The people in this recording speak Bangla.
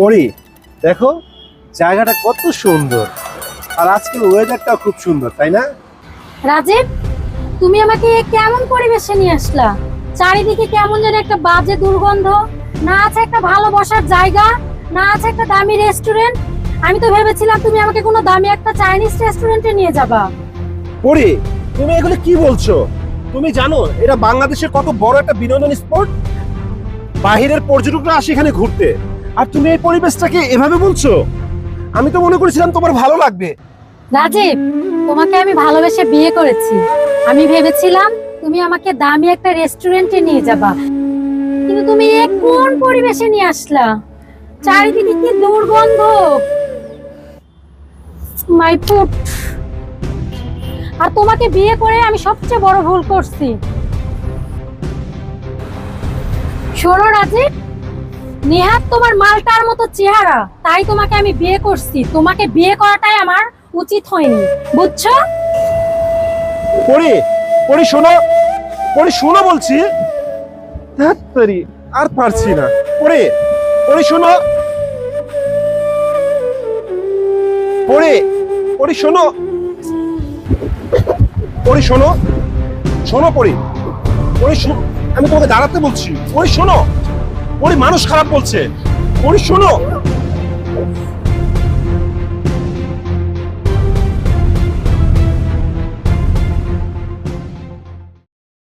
পরি, দেখো জায়গাটা কত সুন্দর, আর আজকের ওয়েদারটা খুব সুন্দর, তাই না? রাজীব, তুমি আমাকে কেমন পরিবেশে নিয়ে আসলা? চারিদিকে কেমন যেন একটা বাজে দুর্গন্ধ, না আছে একটা ভালো বসার জায়গা, না আছে একটা দামি রেস্টুরেন্ট। আমি তো ভেবেছিলাম তুমি আমাকে কোনো দামি একটা চাইনিজ রেস্টুরেন্টে নিয়ে যাবা। পরি, তুমি এগুলো কি বলছো? তুমি জানো এটা বাংলাদেশের কত বড় একটা বিনোদন স্পট? বাহিরের পর্যটকরা আসে এখানে ঘুরতে, আর তুমি এই পরিবেশটাকে এভাবে বলছো? আমি তো মনে করেছিলাম তোমার ভালো লাগবে। রাজীব, তোমাকে আমি ভালোবেসে বিয়ে করেছি। আমি ভেবেছিলাম তুমি আমাকে দামি একটা রেস্টুরেন্টে নিয়ে যাবা, কিন্তু তুমি কোন পরিবেশে নিয়ে আসলা? চারিদিকে কি দুর্গন্ধ, মাই ফুড। আর তোমাকে বিয়ে করে আমি সবচেয়ে বড় ভুল করছি। শোনো রাজীব, নেহাত তোমার মালটার মতো চেহারা, তাই তোমাকে আমি বিয়ে করছি। তোমাকে বিয়ে করাটাই আমার উচিত হয়নি, বুঝছো? পরি, পরি শোনো, পরি শোনো বলছি। ধ্যাৎ তেরি, আর পারছি না। পরি, পরি শোনো, পরি, পরি শোনো, পরি শোনো, শোনো পরি, পরি আমি তোমাকে দাঁড়াতে বলছি। পরি শোনো, পরি মানুষ খারাপ বলছে। পরি শোনো।